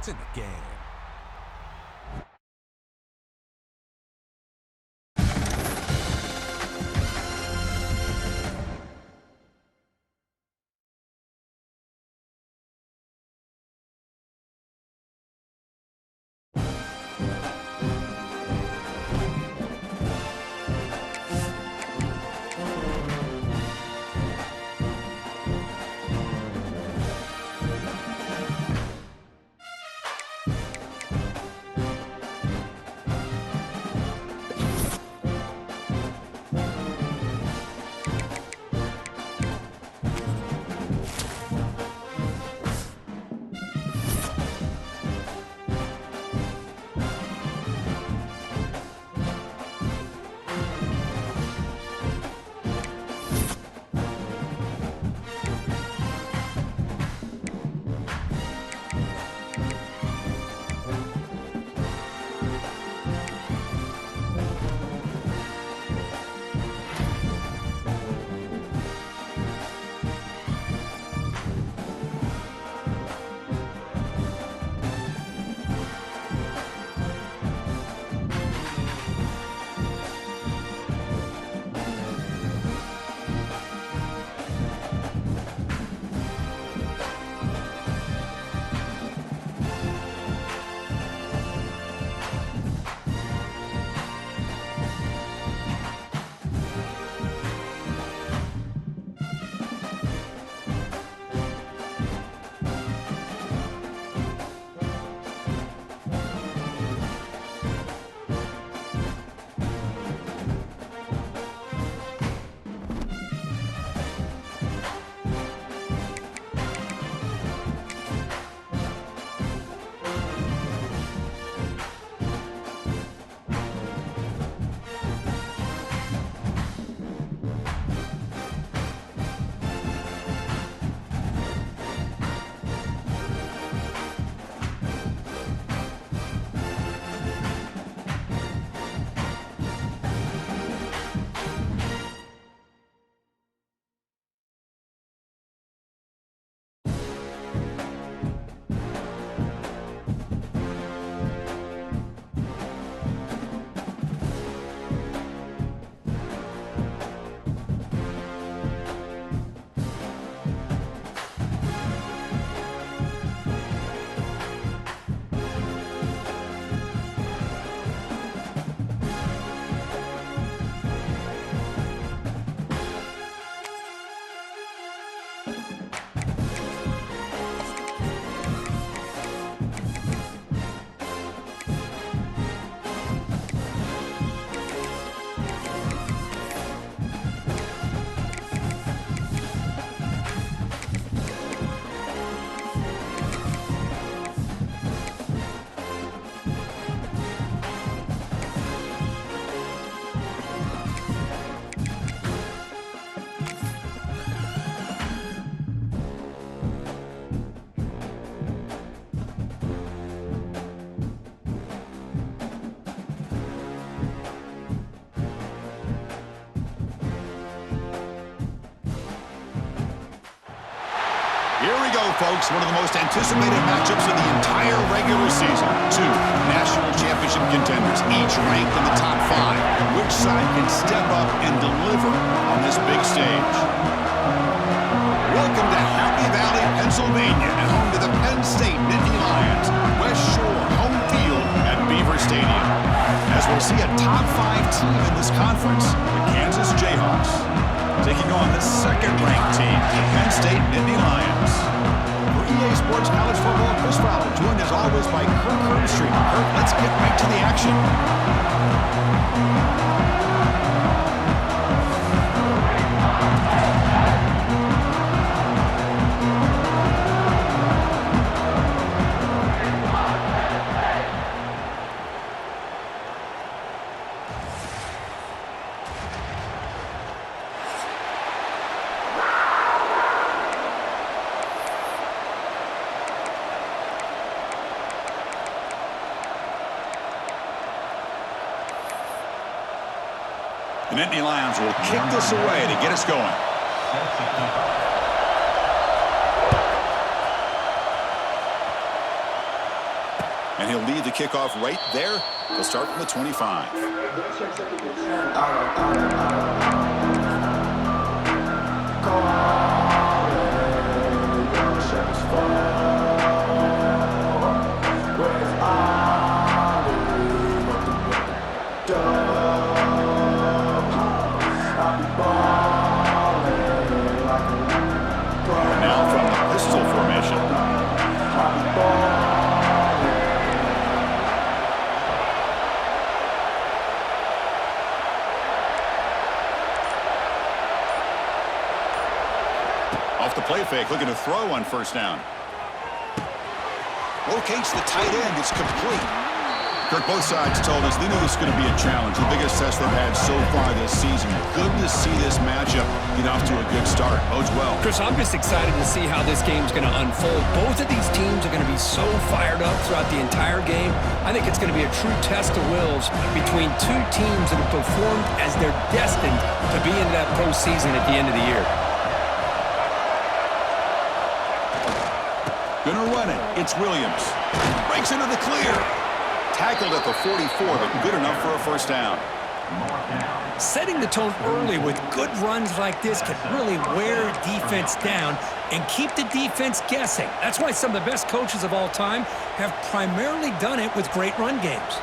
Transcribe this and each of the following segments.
in the game. Here we go, folks. One of the most anticipated matchups of the entire regular season. Two national championship contenders, each ranked in the top 5. Which side can step up and deliver on this big stage? Welcome to Happy Valley, Pennsylvania, and home to the Penn State Nittany Lions. West Shore home field at Beaver Stadium. As we'll see a top 5 team in this conference, the Kansas Jayhawks, taking on the second-ranked team, the Penn State Nittany Lions. For EA Sports College Football, Chris Fowler, joined as always by Kirk Herbstreit. Kirk, let's get right to the action. The Nittany Lions will kick this away to get us going. to lead the kickoff right there. They'll start from the 25. Now from the pistol formation. Off the play fake, looking to throw on first down. Locates the tight end. It's complete. Kirk, both sides told us they knew this was going to be a challenge, the biggest test they've had so far this season. Good to see this matchup get off to a good start. Bodes well. Chris, I'm just excited to see how this game's going to unfold. Both of these teams are going to be so fired up throughout the entire game. I think it's going to be a true test of wills between two teams that have performed as they're destined to be in that postseason at the end of the year. Gonna run it. It's Williams. Breaks into the clear. Tackled at the 44, but good enough for a first down. Setting the tone early with good runs like this can really wear a defense down and keep the defense guessing. That's why some of the best coaches of all time have primarily done it with great run games.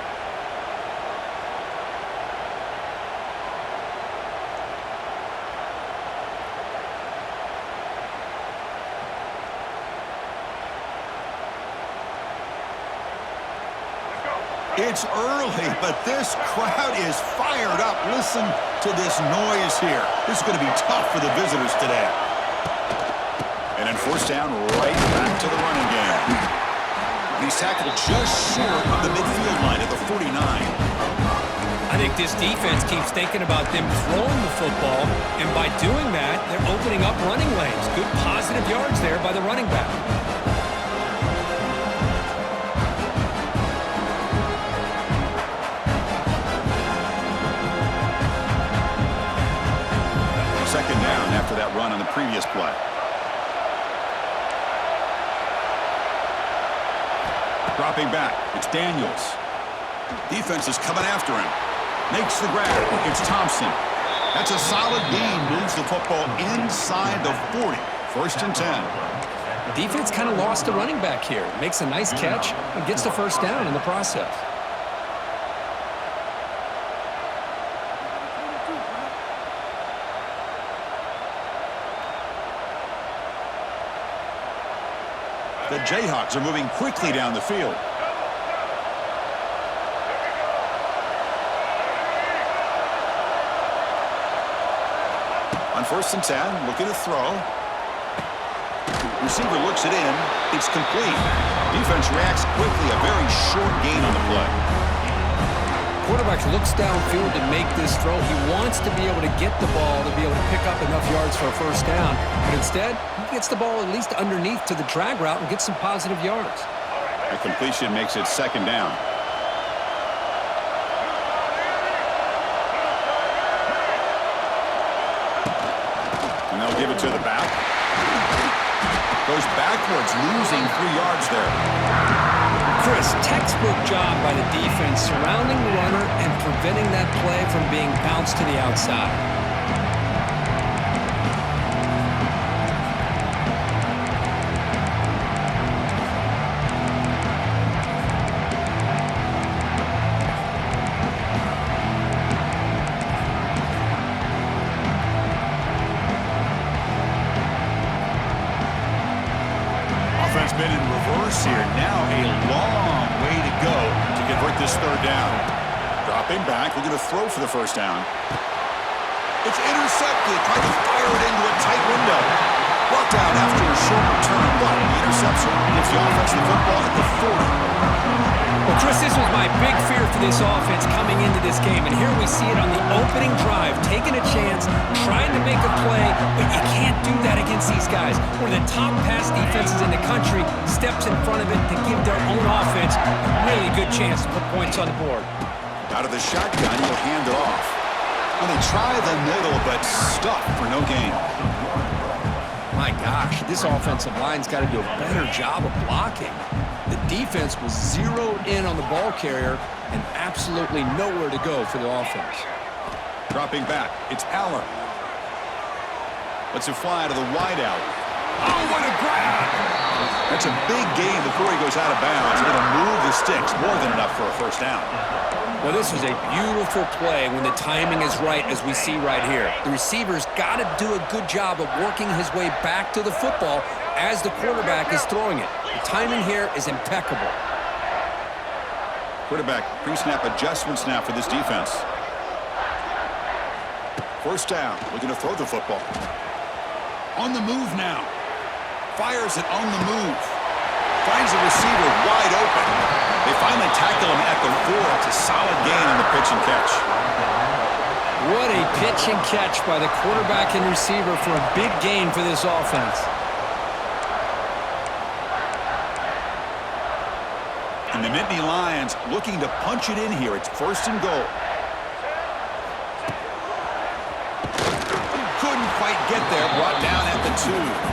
It's early, but this crowd is fired up. Listen to this noise here. This is going to be tough for the visitors today. And then first down, right back to the running game. He's tackled just short of the midfield line at the 49. I think this defense keeps thinking about them throwing the football, and by doing that, they're opening up running lanes. Good positive yards there by the running back. Second down after that run on the previous play. Dropping back, it's Daniels. Defense is coming after him. Makes the grab. It's Thompson. That's a solid gain. Moves the football inside the 40. First and 10. Defense kind of lost the running back here. Makes a nice catch and gets the first down in the process. The Jayhawks are moving quickly down the field. On first and 10, looking to throw. Receiver looks it in. It's complete. Defense reacts quickly. A very short gain on the play. Quarterback looks downfield to make this throw. He wants to be able to get the ball to be able to pick up enough yards for a first down. But instead, he gets the ball at least underneath to the drag route and gets some positive yards. A completion makes it second down. And they'll give it to the back. Goes backwards, losing 3 yards there. Chris, textbook job by the defense surrounding the runner and preventing that play from being bounced to the outside. Offense been in reverse here. Now a long way to go to convert this third down. Dropping back, looking to throw for the first down. It's intercepted. Tried to fire it into a tight window. Brought down after a short return, but the interception gives the offense the football at the 40. Well, Chris, this was my big fear for this offense coming into this game, and here we see it on the opening drive, taking a chance, trying to make a play, but you can't do that against these guys. One of the top pass defenses in the country steps in front of it to give their own offense a really good chance to put points on the board. Out of the shotgun, he'll hand it off. Well, they try the middle, but stuck for no gain. My gosh, this offensive line's got to do a better job of blocking. The defense was zeroed in on the ball carrier and absolutely nowhere to go for the offense. Dropping back, it's Allen. Lets it fly to the wideout. Oh, what a grab! That's a big gain before he goes out of bounds. It'll move the sticks, more than enough for a first down. Well, this was a beautiful play when the timing is right, as we see right here. The receiver's got to do a good job of working his way back to the football as the quarterback is throwing it. The timing here is impeccable. Quarterback pre-snap adjustments now for this defense. First down, looking to throw the football. On the move now. Fires it on the move. Finds the receiver wide open. They finally tackle him at the 4. It's a solid gain on the pitch and catch. What a pitch and catch by the quarterback and receiver for a big gain for this offense. And the Nittany Lions looking to punch it in here. It's first and goal. Couldn't quite get there. Brought down at the 2.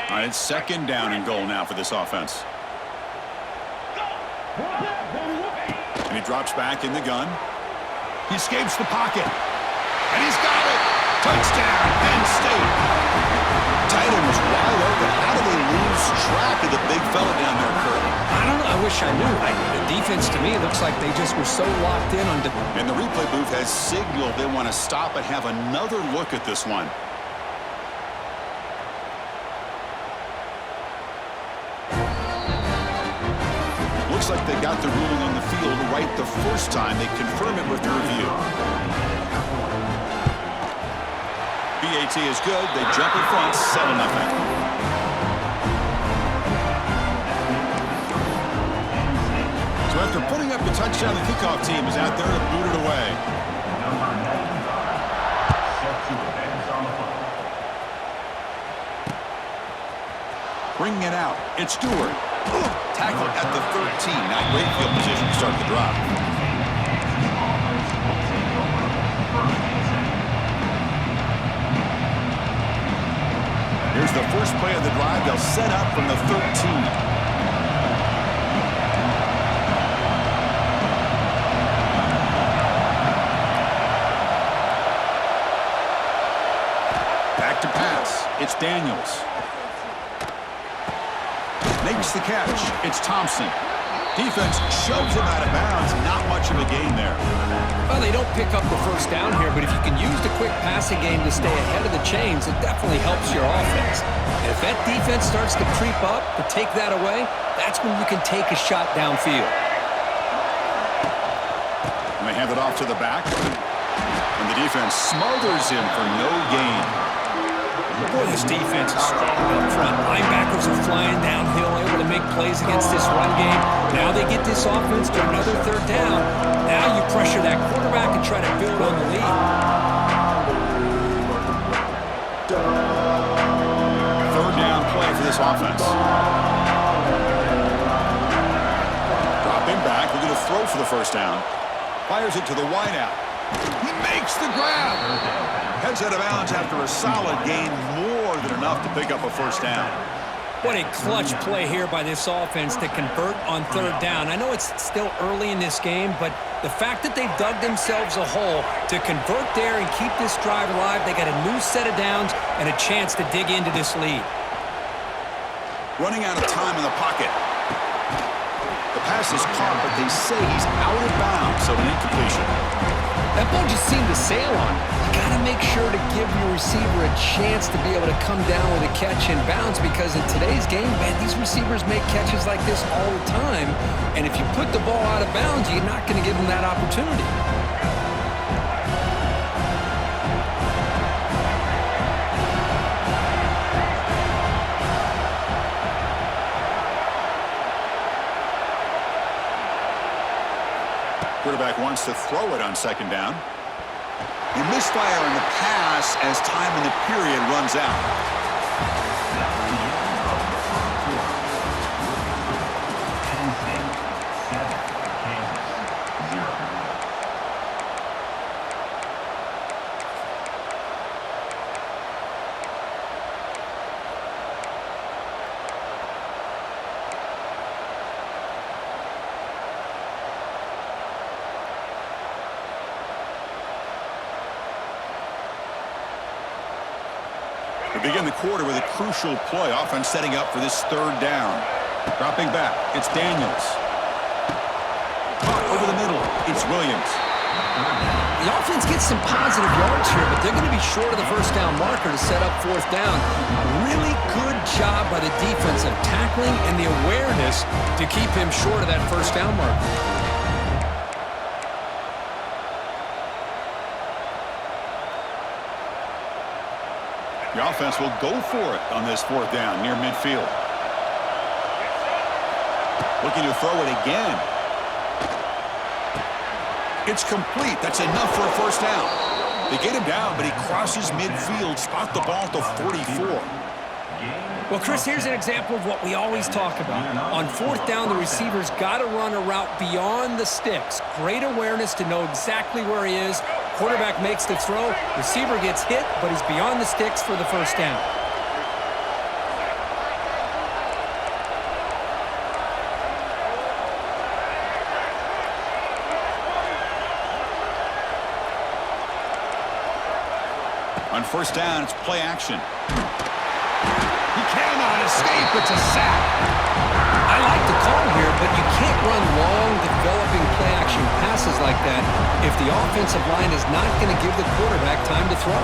All right, it's second down and goal now for this offense. And he drops back in the gun. He escapes the pocket. And he's got it. Touchdown, Penn State. Tight end was wide open. How do they lose track of the big fella down there, Kurt? I don't know. I wish I knew. The defense, to me, looks like they just were so locked in on... And the replay booth has signaled they want to stop and have another look at this one. Looks like they got the ruling on the field right the first time. They confirm it with the review. BAT is good. They jump in front, 7-0. So after putting up the touchdown, the kickoff team is out there to boot it away. Bringing it out. It's Stewart. Tackled at the 13. Now great field position to start the drive. Here's the first play of the drive. They'll set up from the 13. Back to pass. It's Daniels. Makes the catch. It's Thompson. Defense shoves him out of bounds. Not much of a gain there. Well, they don't pick up the first down here, but if you can use the quick passing game to stay ahead of the chains, it definitely helps your offense. And if that defense starts to creep up, to take that away, that's when you can take a shot downfield. And they hand it off to the back. And the defense smothers him for no gain. Boy, this defense is strong up front. Linebackers are flying downhill, able to make plays against this run game. Now they get this offense to another third down. Now you pressure that quarterback and try to build on the lead. Third down play for this offense. Dropping back, we're going to throw for the first down. Fires it to the wideout. He makes the grab. Heads out of bounds after a solid gain, more than enough to pick up a first down. What a clutch play here by this offense to convert on third down. I know it's still early in this game, but the fact that they've dug themselves a hole to convert there and keep this drive alive, they got a new set of downs and a chance to dig into this lead. Running out of time in the pocket. The pass is caught, but they say he's out of bounds, so an incompletion. That ball just seemed to sail on. You got to make sure to give your receiver a chance to be able to come down with a catch and bounce, because in today's game, man, these receivers make catches like this all the time. And if you put the ball out of bounds, you're not going to give them that opportunity. Quarterback wants to throw it on second down. You misfire in the pass as time in the period runs out. We begin the quarter with a crucial play. Offense setting up for this third down. Dropping back, it's Daniels. Caught over the middle, it's Williams. The offense gets some positive yards here, but they're going to be short of the first down marker to set up fourth down. Really good job by the defense of tackling and the awareness to keep him short of that first down marker. The offense will go for it on this fourth down near midfield. Looking to throw it again. It's complete. That's enough for a first down. They get him down, but he crosses midfield, spot the ball to 44. Well, Chris, here's an example of what we always talk about. On fourth down, the receiver's got to run a route beyond the sticks. Great awareness to know exactly where he is. Quarterback makes the throw. Receiver gets hit, but he's beyond the sticks for the first down. On first down, it's play action. He cannot escape. It's a sack. I like the call here, but you can't run long, developing play-action passes like that if the offensive line is not going to give the quarterback time to throw.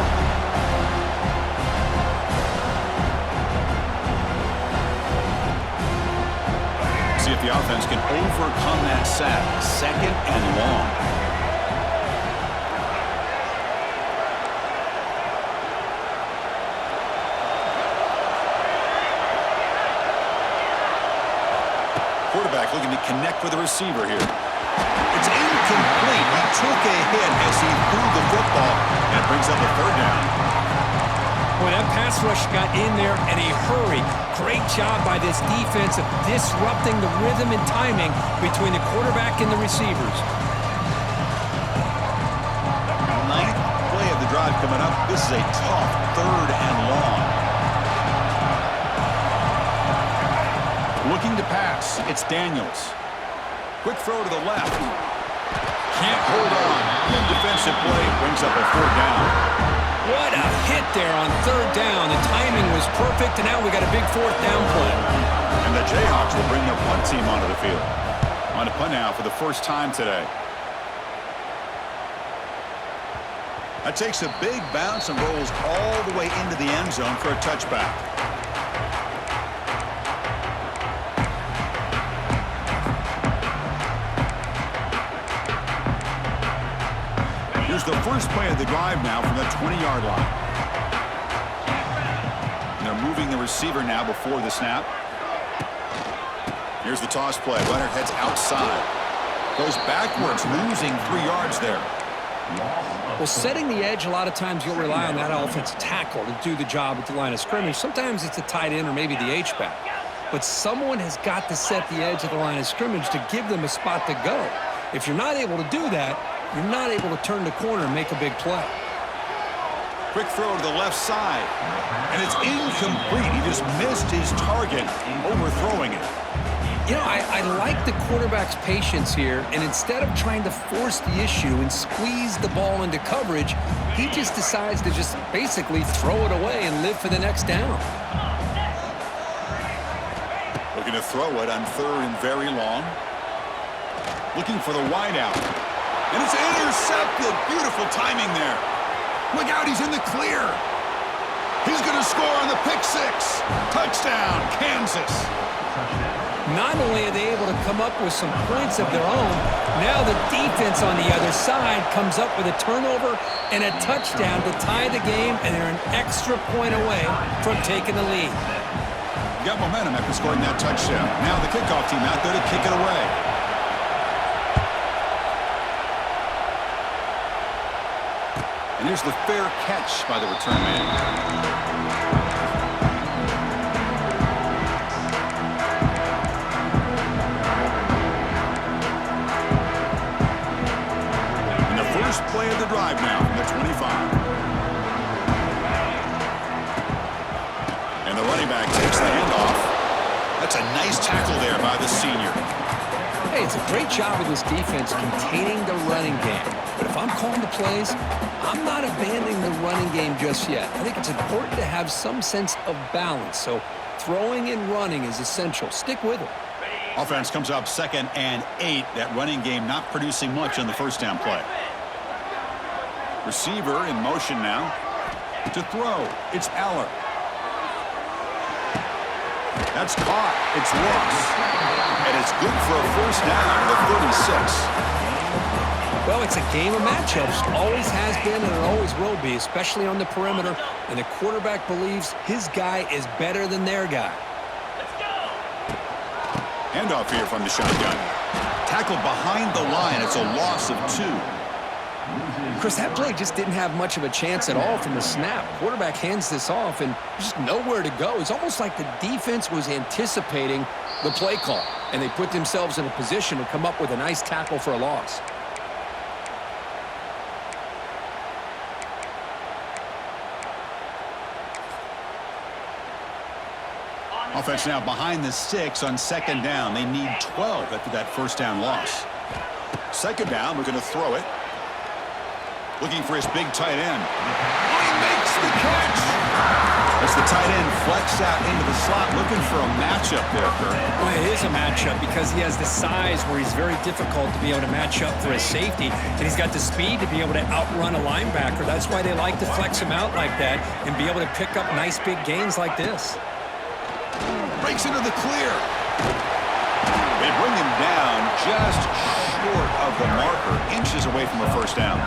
See if the offense can overcome that sack. Second and long. Quarterback looking to connect with the receiver here. It's incomplete. He took a hit as he threw the football, and it brings up a third down. Boy, that pass rush got in there in a hurry. Great job by this defense of disrupting the rhythm and timing between the quarterback and the receivers. Ninth play of the drive coming up. This is a tough third and long. Looking to pass, it's Daniels. Quick throw to the left. Can't hold on. Good defensive play, brings up a fourth down. What a hit there on third down. The timing was perfect, and now we got a big fourth down play. And the Jayhawks will bring their punt team onto the field. On to punt now for the first time today. That takes a big bounce and rolls all the way into the end zone for a touchback. Here's the first play of the drive now from the 20-yard line. And they're moving the receiver now before the snap. Here's the toss play. Leonard heads outside. Goes backwards, losing 3 yards there. Well, setting the edge, a lot of times you'll rely on that offensive tackle to do the job at the line of scrimmage. Sometimes it's a tight end or maybe the H-back. But someone has got to set the edge of the line of scrimmage to give them a spot to go. If you're not able to do that, you're not able to turn the corner and make a big play. Quick throw to the left side. And it's incomplete. He just missed his target, overthrowing it. You know, I like the quarterback's patience here, and instead of trying to force the issue and squeeze the ball into coverage, he just decides to just basically throw it away and live for the next down. Looking to throw it on third and very long. Looking for the wideout. And it's intercepted. Beautiful timing there. Look out, he's in the clear. He's going to score on the pick six. Touchdown, Kansas. Not only are they able to come up with some points of their own, now the defense on the other side comes up with a turnover and a touchdown to tie the game, and they're an extra point away from taking the lead. Got momentum after scoring that touchdown. Now the kickoff team out there to kick it away. And here's the fair catch by the return man. First play of the drive now from the 25. And the running back takes the handoff. That's a nice tackle there by the senior. Hey, it's a great job of this defense containing the running game. But if I'm calling the plays, I'm not abandoning the running game just yet. I think it's important to have some sense of balance. So throwing and running is essential. Stick with it. Offense comes up 2nd and 8. That running game not producing much on the first down play. Receiver in motion now. To throw, it's Aller. That's caught. It's lost. And it's good for a first down at the 36. Well, it's a game of matchups. Always has been and it always will be, especially on the perimeter. And the quarterback believes his guy is better than their guy. Handoff here from the shotgun. Tackled behind the line. It's a loss of 2. Chris, that play just didn't have much of a chance at all from the snap. Quarterback hands this off and just nowhere to go. It's almost like the defense was anticipating the play call, and they put themselves in a position to come up with a nice tackle for a loss. Offense now behind the 6 on 2nd down. They need 12 after that first down loss. 2nd down, we're going to throw it. Looking for his big tight end. Oh, he makes the catch! As the tight end flex out into the slot, looking for a matchup there, Kurt. Well, it is a matchup because he has the size where he's very difficult to be able to match up for his safety, and he's got the speed to be able to outrun a linebacker. That's why they like to flex him out like that and be able to pick up nice big gains like this. Breaks into the clear. They bring him down just short of the marker, inches away from a first down.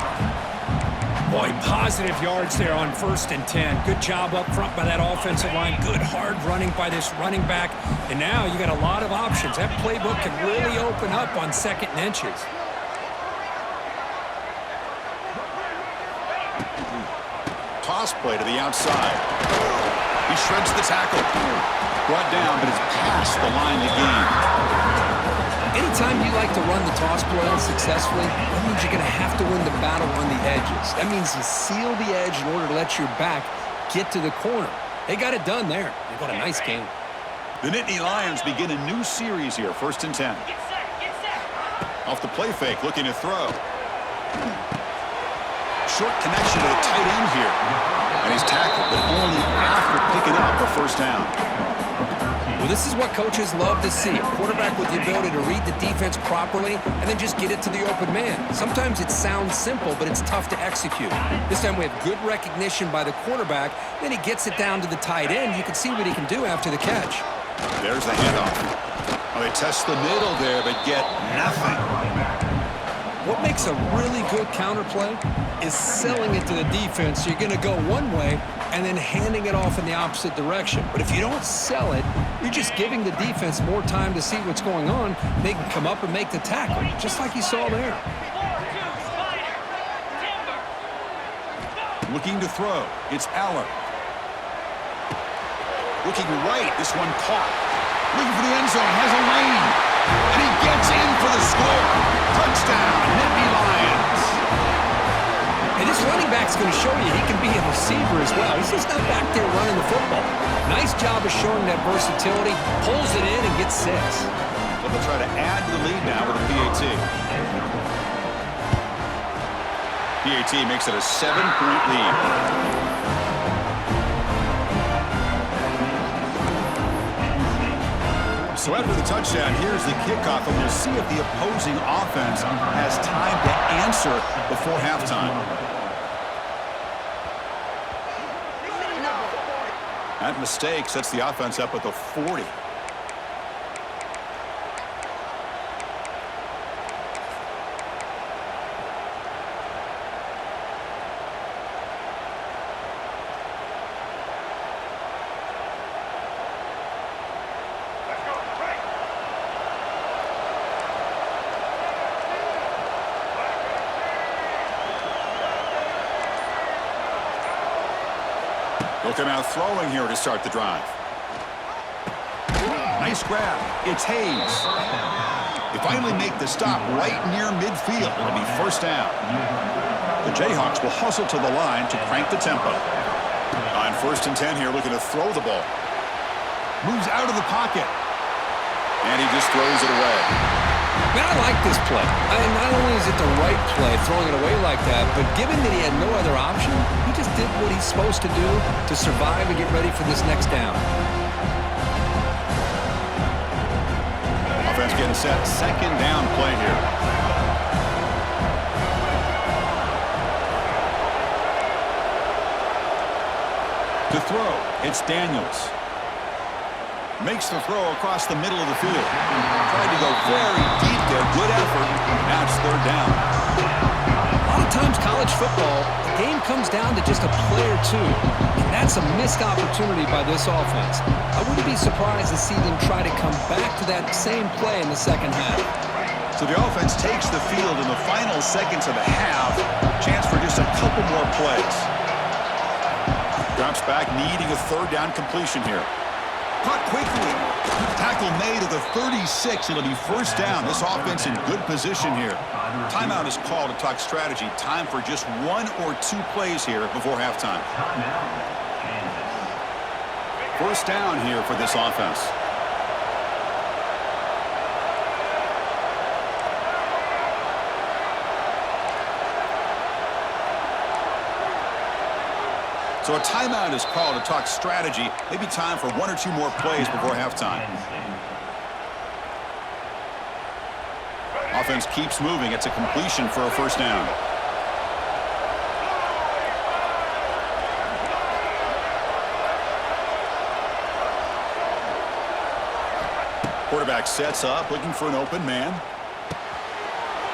Boy, positive yards there on 1st and 10. Good job up front by that offensive line. Good hard running by this running back. And now you got a lot of options. That playbook can really open up on 2nd and inches. Toss play to the outside. He shreds the tackle. Brought down, but it's past the line to gain. Anytime you like to run the toss play successfully, that means you're going to have to win the battle on the edges. That means you seal the edge in order to let your back get to the corner. They got it done there. They got a nice game. The Nittany Lions begin a new series here, 1st and 10. Off the play fake, looking to throw. Short connection to the tight end here. And he's tackled, but only after picking up a first down. Well, this is what coaches love to see. A quarterback with the ability to read the defense properly and then just get it to the open man. Sometimes it sounds simple, but it's tough to execute. This time we have good recognition by the quarterback. Then he gets it down to the tight end. You can see what he can do after the catch. There's the handoff. Oh, they test the middle there, but get nothing. What makes a really good counterplay is selling it to the defense. So you're going to go one way and then handing it off in the opposite direction. But if you don't sell it, you're just giving the defense more time to see what's going on. They can come up and make the tackle, just like you saw there. Looking to throw. It's Aller. Looking right. This one caught. Looking for the end zone. Has a lane. And he gets in for the score. Touchdown, Nittany Lions. And this running back's going to show you he can be a receiver as well. He's just not back there running the football. Nice job of showing that versatility. Pulls it in and gets 6. So they'll try to add to the lead now with a PAT. PAT makes it a 7-point lead. So after the touchdown, here's the kickoff, and we'll see if the opposing offense has time to answer before halftime. That mistake sets the offense up at the 40. Looking out throwing here to start the drive. Nice grab. It's Hayes. They finally make the stop right near midfield. It'll be first down. The Jayhawks will hustle to the line to crank the tempo. On 1st and 10 here, looking to throw the ball. Moves out of the pocket. And he just throws it away. Man, I like this play. Not only is it the right play, throwing it away like that, but given that he had no other option, he just did what he's supposed to do to survive and get ready for this next down. Offense getting set. 2nd down play here. To throw, it's Daniels. Makes the throw across the middle of the field. Tried to go very deep there. Good effort. Now it's 3rd down. A lot of times college football, the game comes down to just a play or two. And that's a missed opportunity by this offense. I wouldn't be surprised to see them try to come back to that same play in the second half. So the offense takes the field in the final seconds of the half. Chance for just a couple more plays. Drops back, needing a 3rd down completion here. Caught quickly. Tackle made at the 36. It'll be first down. This offense in good position here. Timeout is called to talk strategy. Time for just 1 or 2 plays here before halftime. First down here for this offense. So a timeout is called to talk strategy. Maybe time for 1 or 2 more plays before halftime. Offense keeps moving. It's a completion for a first down. Quarterback sets up, looking for an open man.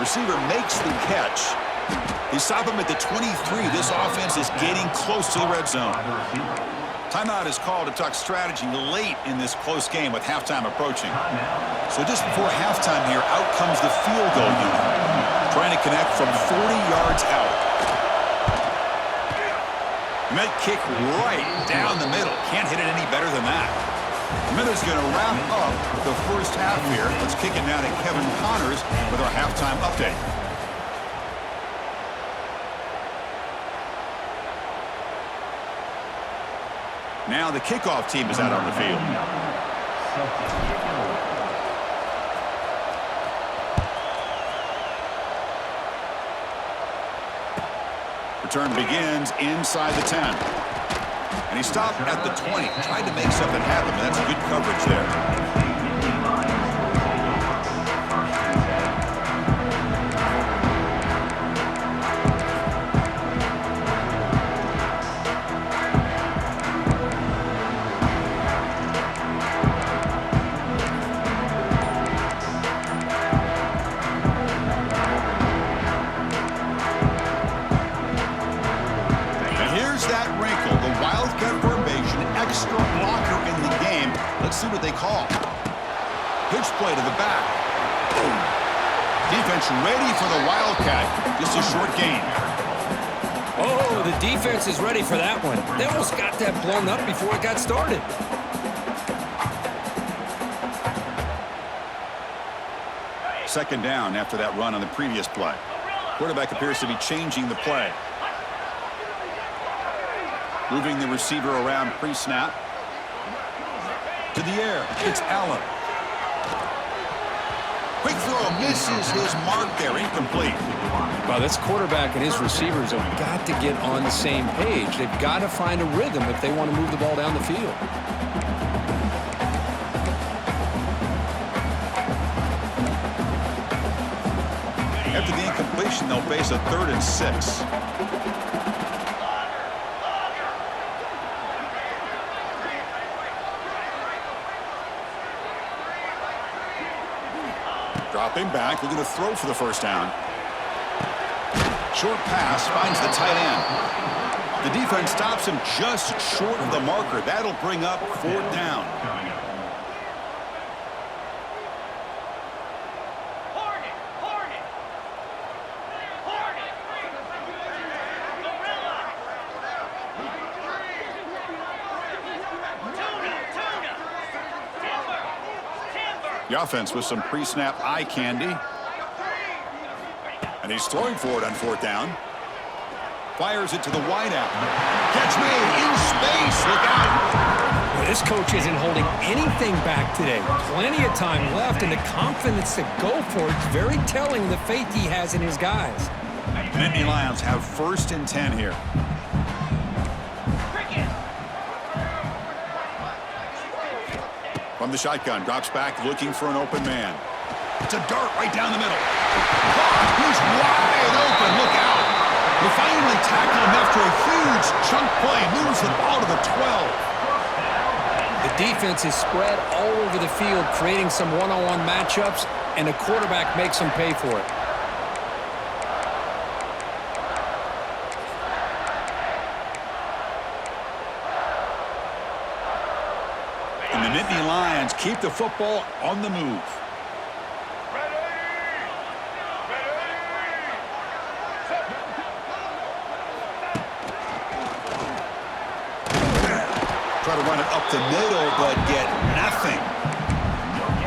Receiver makes the catch. They stop him at the 23. This offense is getting close to the red zone. Timeout is called to talk strategy late in this close game with halftime approaching. So just before halftime here, out comes the field goal unit. Trying to connect from 40 yards out. And that kick right down the middle. Can't hit it any better than that. The Minutes going to wrap up the first half here. Let's kick it now to Kevin Connors with our halftime update. Now the kickoff team is out on the field. Return begins inside the 10. And he stopped at the 20. Tried to make something happen, but that's good coverage there. Extra blocker in the game. Let's see what they call. Pitch play to the back. Defense ready for the Wildcat. Just a short gain. Oh, the defense is ready for that one. They almost got that blown up before it got started. Second down after that run on the previous play. Quarterback appears to be changing the play. Moving the receiver around pre-snap. To the air. It's Allen. Quick throw. Misses his mark there. Incomplete. Well, this quarterback and his receivers have got to get on the same page. They've got to find a rhythm if they want to move the ball down the field. After the incompletion, they'll face a 3rd and 6. Dropping back, looking to throw for the first down. Short pass finds the tight end. The defense stops him just short of the marker. That'll bring up 4th down. The offense with some pre-snap eye candy. And he's throwing for it on fourth down. Fires it to the wideout. Catch made in space. Look out. Well, this coach isn't holding anything back today. Plenty of time left, and the confidence to go for it is very telling, the faith he has in his guys. The Nittany Lions have 1st and 10 here. From the shotgun, drops back looking for an open man. It's a dart right down the middle. He's wide open. Look out. They finally tackle him after a huge chunk play. Moves the ball to the 12. The defense is spread all over the field, creating some one-on-one matchups, and the quarterback makes them pay for it. And the Nittany Lions keep the football on the move. Try to run it up the middle, but get nothing.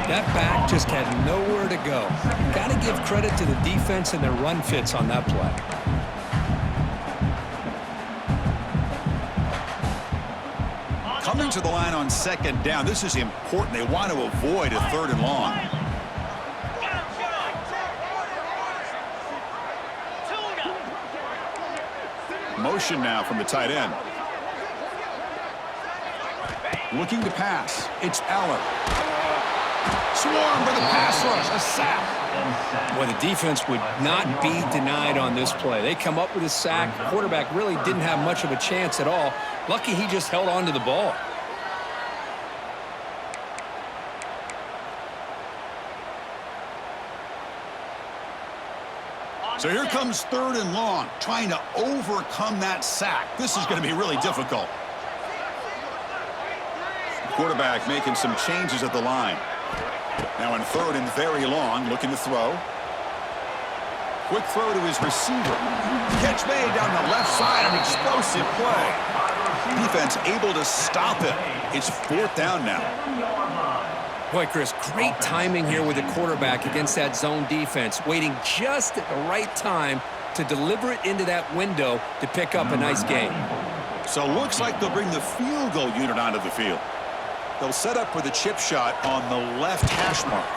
That back just had nowhere to go. Got to give credit to the defense and their run fits on that play. Coming to the line on 2nd down. This is important. They want to avoid a 3rd and long. Motion now from the tight end. Looking to pass. It's Aller. Swarm for the pass rush. A sack. Well, the defense would not be denied on this play. They come up with a sack. The quarterback really didn't have much of a chance at all. Lucky he just held on to the ball. So here comes 3rd and long, trying to overcome that sack. This is going to be really difficult. Quarterback making some changes at the line. Now in 3rd and very long, looking to throw. Quick throw to his receiver. Catch made down the left side, an explosive play. Defense able to stop it. It's 4th down now. Boy, Chris, great timing here with the quarterback against that zone defense, waiting just at the right time to deliver it into that window to pick up a nice gain. So looks like they'll bring the field goal unit onto the field. They'll set up with a chip shot on the left hash mark.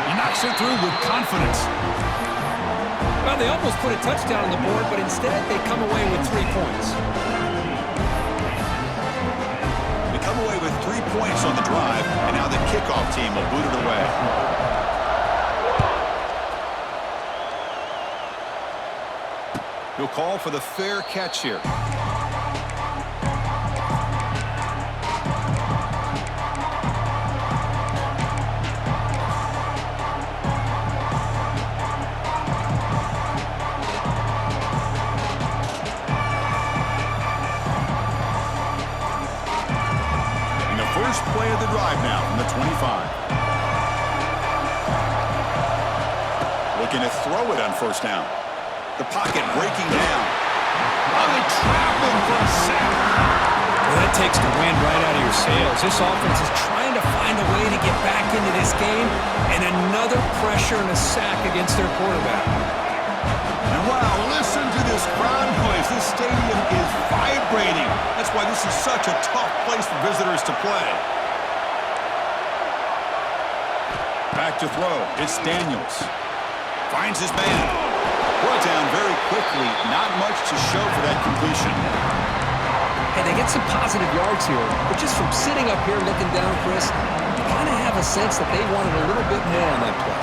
He knocks it through with confidence. Well, they almost put a touchdown on the board, but instead they come away with 3 points. They come away with 3 points on the drive, and now the kickoff team will boot it away. He'll call for the fair catch here. First play of the drive now from the 25. Looking to throw it on 1st down. The pocket breaking down. Oh, they trap him for a sack. Well, that takes the wind right out of your sails. This offense is trying to find a way to get back into this game, and another pressure and a sack against their quarterback. And wow, listen to this crowd noise. This stadium is vibrating. That's why this is such a tough place for visitors to play. Back to throw. It's Daniels. Finds his man. Brought down very quickly. Not much to show for that completion. Hey, they get some positive yards here, but just from sitting up here looking down, Chris, you kind of have a sense that they wanted a little bit more on that play.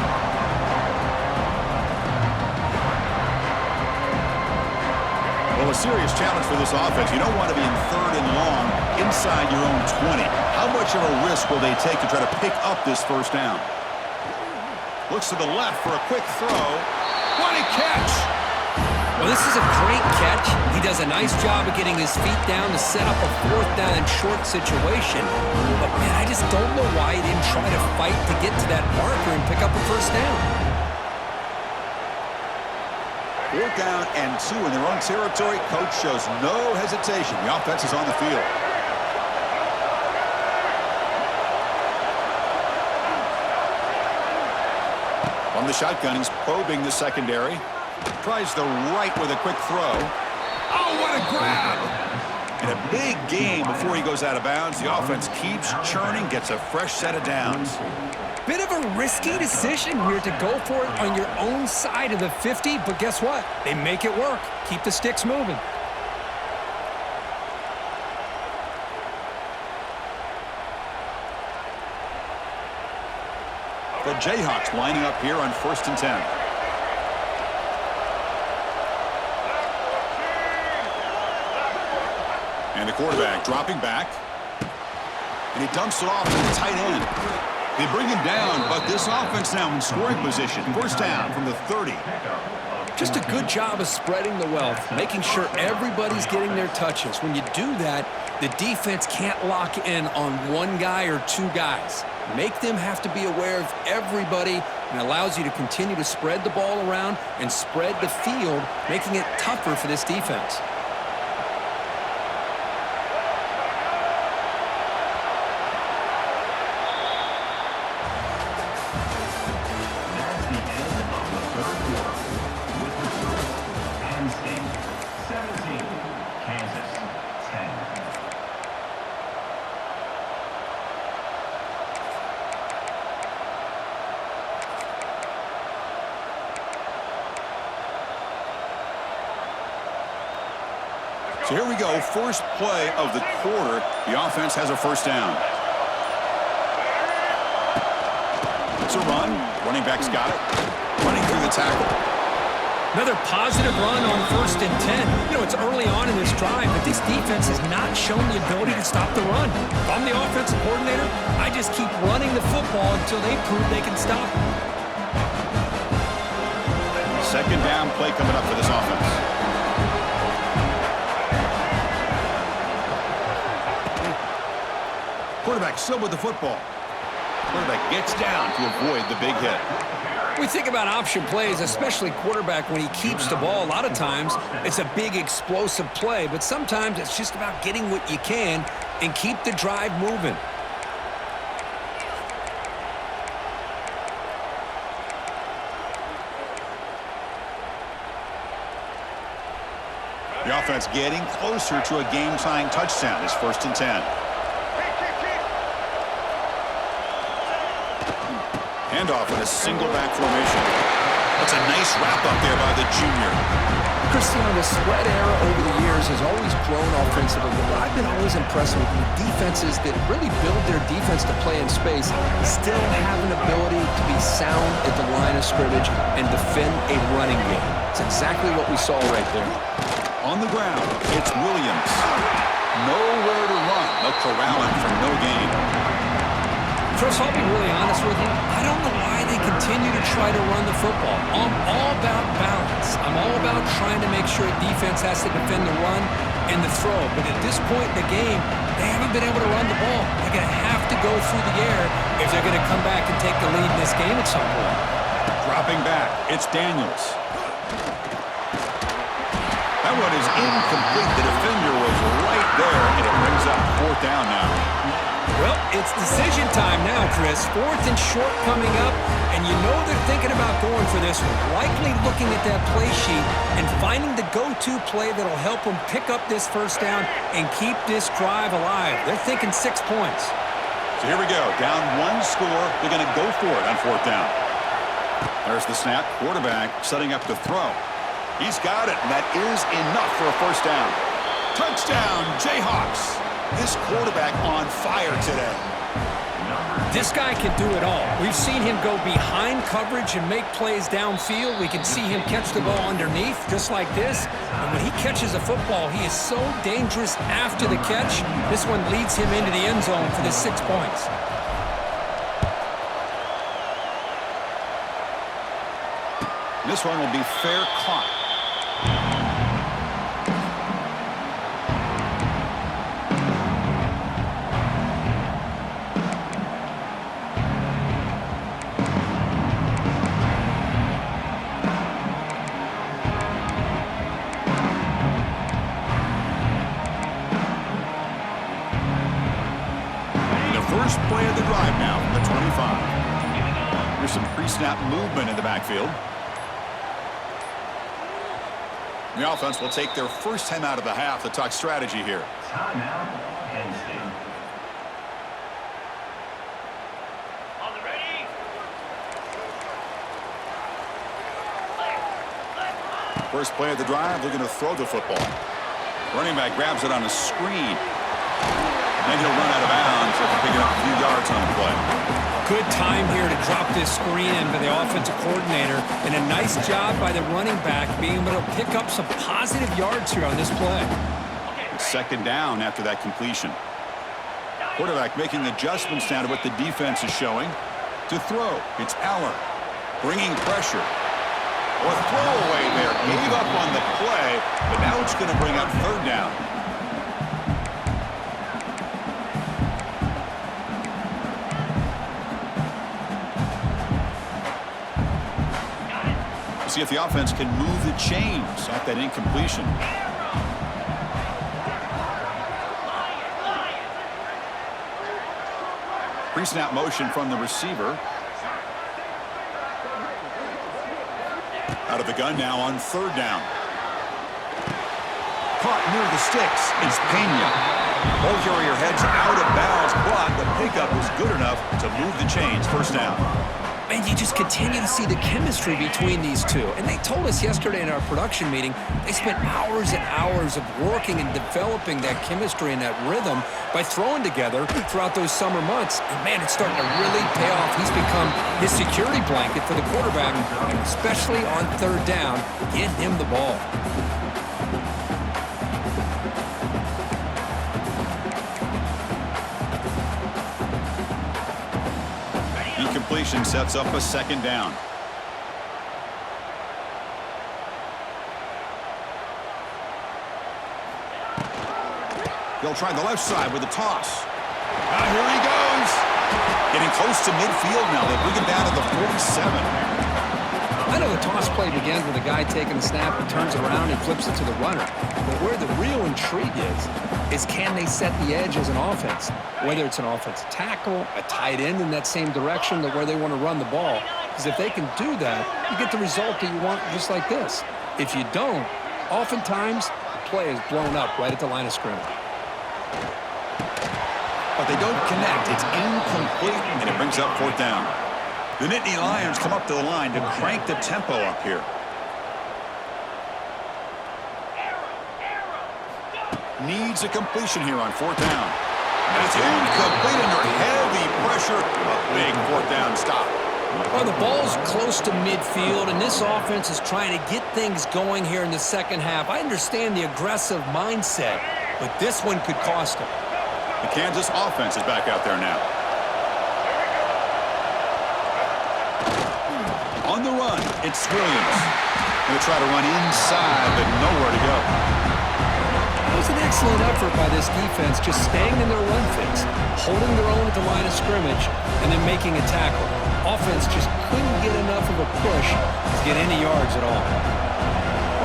Well, a serious challenge for this offense. You don't want to be in 3rd and long inside your own 20. How much of a risk will they take to try to pick up this 1st down? Looks to the left for a quick throw. What a catch! Well, this is a great catch. He does a nice job of getting his feet down to set up a 4th down and short situation. But, man, I just don't know why he didn't try to fight to get to that marker and pick up a 1st down. 4th down and 2 in their own territory. Coach shows no hesitation. The offense is on the field. From the shotgun, he's probing the secondary. Tries the right with a quick throw. Oh, what a grab! And a big gain before he goes out of bounds. The offense keeps churning, gets a fresh set of downs. Bit of a risky decision here to go for it on your own side of the 50, but guess what? They make it work. Keep the sticks moving. The Jayhawks lining up here on 1st and 10. And the quarterback dropping back. And he dumps it off to the tight end. They bring him down, but this offense now in scoring position. 1st down from the 30. Just a good job of spreading the wealth, making sure everybody's getting their touches. When you do that, the defense can't lock in on one guy or two guys. Make them have to be aware of everybody, and allows you to continue to spread the ball around and spread the field, making it tougher for this defense. So here we go, first play of the quarter. The offense has a 1st down. It's a run. Running back's got it. Running through the tackle. Another positive run on 1st and 10. You know, it's early on in this drive, but this defense has not shown the ability to stop the run. If I'm the offensive coordinator, I just keep running the football until they prove they can stop it. 2nd down play coming up for this offense. Quarterback still with the football. Quarterback gets down to avoid the big hit. We think about option plays, especially quarterback when he keeps the ball. A lot of times, it's a big explosive play, but sometimes it's just about getting what you can and keep the drive moving. The offense getting closer to a game-tying touchdown. It's 1st and 10. Handoff in a single back formation. That's a nice wrap up there by the junior. Cristiano, the spread era over the years has always grown offensively, but I've been always impressed with defenses that really build their defense to play in space, still have an ability to be sound at the line of scrimmage and defend a running game. It's exactly what we saw right there. On the ground, it's Williams. Nowhere to run. They'll corral him for no gain. Chris, I'll be really honest with you. I don't know why they continue to try to run the football. I'm all about balance. I'm all about trying to make sure defense has to defend the run and the throw. But at this point in the game, they haven't been able to run the ball. They're going to have to go through the air if they're going to come back and take the lead in this game at some point. Dropping back, it's Daniels. That one is incomplete. The defender was right there, and it brings up 4th down now. Well, it's decision time now, Chris. 4th and short coming up, and you know they're thinking about going for this one. Likely looking at that play sheet and finding the go-to play that'll help them pick up this 1st down and keep this drive alive. They're thinking 6 points. So here we go. Down 1 score. They're going to go for it on 4th down. There's the snap. Quarterback setting up to throw. He's got it, and that is enough for a 1st down. Touchdown, Jayhawks. This quarterback on fire today. This guy can do it all. We've seen him go behind coverage and make plays downfield. We can see him catch the ball underneath, just like this. And when he catches a football, he is so dangerous after the catch. This one leads him into the end zone for the 6 points. This one will be fair caught. First play of the drive now from the 25. There's some pre-snap movement in the backfield. The offense will take their first time out of the half to talk strategy here. Timeout, Penn State. On the ready. First play of the drive, they're going to throw the football. Running back grabs it on a screen. Then he'll run out of bounds after picking up a few yards on the play. Good time here to drop this screen in by the offensive coordinator, and a nice job by the running back being able to pick up some positive yards here on this play. Second down after that completion. Quarterback making adjustments now to what the defense is showing. To throw, it's Allen bringing pressure. Or throwaway there, gave up on the play, but now it's going to bring up third down. See if the offense can move the chains off that incompletion. Pre-snap motion from the receiver. Out of the gun now on third down. Caught near the sticks. It's Pena. Ball carrier heads out of bounds, but the pickup was good enough to move the chains. First down. And you just continue to see the chemistry between these two. And they told us yesterday in our production meeting, they spent hours and hours of working and developing that chemistry and that rhythm by throwing together throughout those summer months. And man, it's starting to really pay off. He's become his security blanket for the quarterback, and especially on third down, get him the ball. Incompletion sets up a second down. They'll try the left side with a toss. Here he goes. Getting close to midfield now. They bring him down to the 47. I know the toss play begins with a guy taking the snap and turns around and flips it to the runner. But where the real intrigue is can they set the edge as an offense? Whether it's an offensive tackle, a tight end in that same direction to where they want to run the ball. Because if they can do that, you get the result that you want just like this. If you don't, oftentimes the play is blown up right at the line of scrimmage. But they don't connect. It's incomplete, and it brings up fourth down. The Nittany Lions come up to the line to crank the tempo up here. Needs a completion here on fourth down. And it's incomplete under heavy pressure. A big fourth down stop. Well, the ball's close to midfield, and this offense is trying to get things going here in the second half. I understand the aggressive mindset, but this one could cost them. The Kansas offense is back out there now. On the run, it's Williams. Going to try to run inside, but nowhere to go. It was an excellent effort by this defense, just staying in their run fix, holding their own at the line of scrimmage, and then making a tackle. Offense just couldn't get enough of a push to get any yards at all.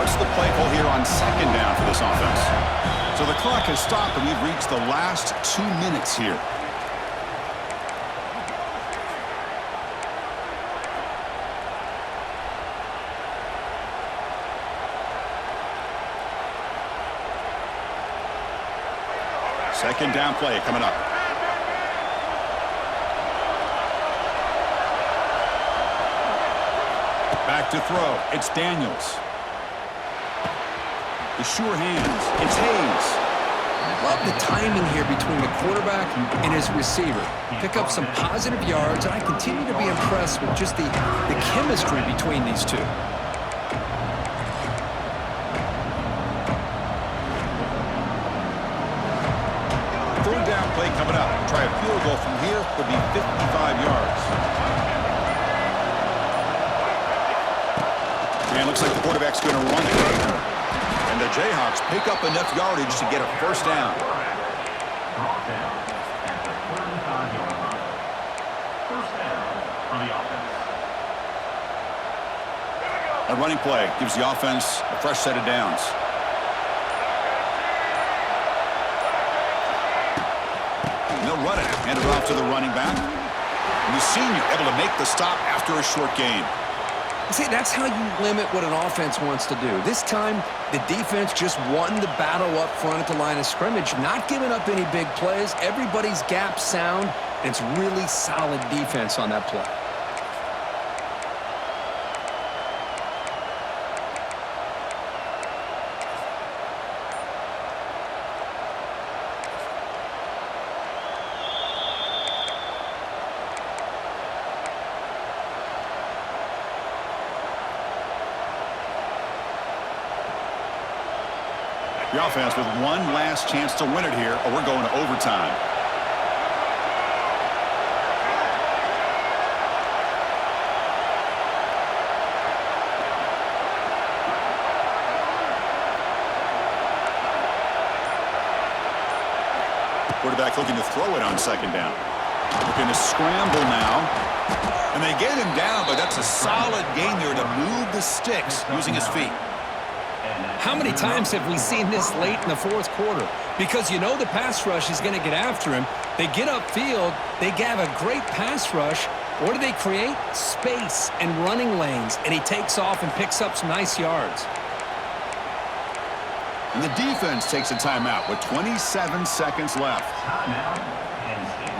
What's the play call here on second down for this offense? So the clock has stopped, and we've reached the last 2 minutes here. Second down play coming up. Back to throw. It's Daniels. The sure hands. It's Hayes. Love the timing here between the quarterback and his receiver. Pick up some positive yards, and I continue to be impressed with just the chemistry between these two. Third down play coming up. Try a field goal from here. Would be 55 yards. And looks like the quarterback's going to run it. And the Jayhawks pick up enough yardage to get a first down. A running play gives the offense a fresh set of downs. And they'll run it. Hand it off to the running back. And the senior able to make the stop after a short game. See, that's how you limit what an offense wants to do. This time, the defense just won the battle up front at the line of scrimmage, not giving up any big plays. Everybody's gap sound, and it's really solid defense on that play. The offense with one last chance to win it here, or we're going to overtime. Quarterback looking to throw it on second down. Looking to scramble now. And they get him down, but that's a solid gain there to move the sticks using his feet. How many times have we seen this late in the fourth quarter? Because you know the pass rush is going to get after him. They get upfield. They have a great pass rush. What do they create? Space and running lanes. And he takes off and picks up some nice yards. And the defense takes a timeout with 27 seconds left. Timeout, Penn State.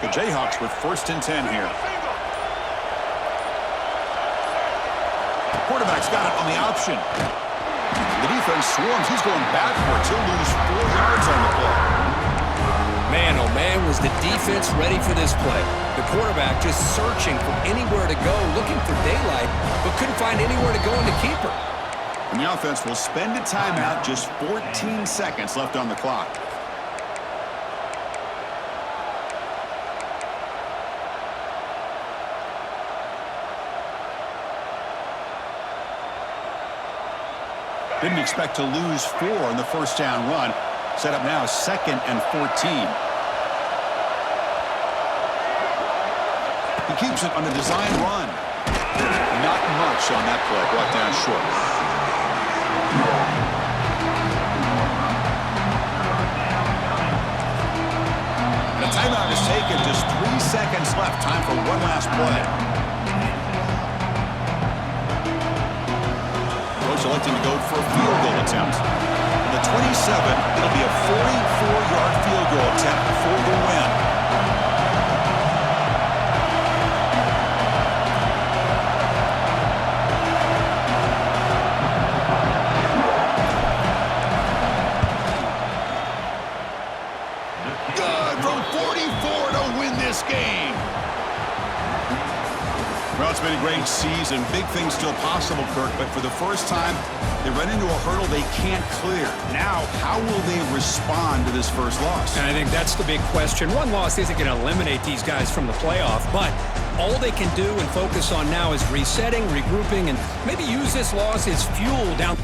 The Jayhawks with 1st and 10 here. Quarterback's got it on the option. The defense swarms. He's going backwards. He'll lose 4 yards on the play. Man, oh man, was the defense ready for this play. The quarterback just searching for anywhere to go, looking for daylight, but couldn't find anywhere to go in the keeper. And the offense will spend a timeout, just 14 seconds left on the clock. Didn't expect to lose 4 in the first down run. Set up now 2nd and 14. He keeps it on the design run. Not much on that play. Brought down short. The timeout is taken. Just 3 seconds left. Time for one last play. Electing to go for a field goal attempt. On the 27, it'll be a 44-yard field goal attempt for the win. Good from 44 to win this game. Well, it's been a great season. Big things still possible, Kirk, but for the first time, they run into a hurdle they can't clear. Now, how will they respond to this first loss? And I think that's the big question. One loss isn't going to eliminate these guys from the playoff, but all they can do and focus on now is resetting, regrouping, and maybe use this loss as fuel down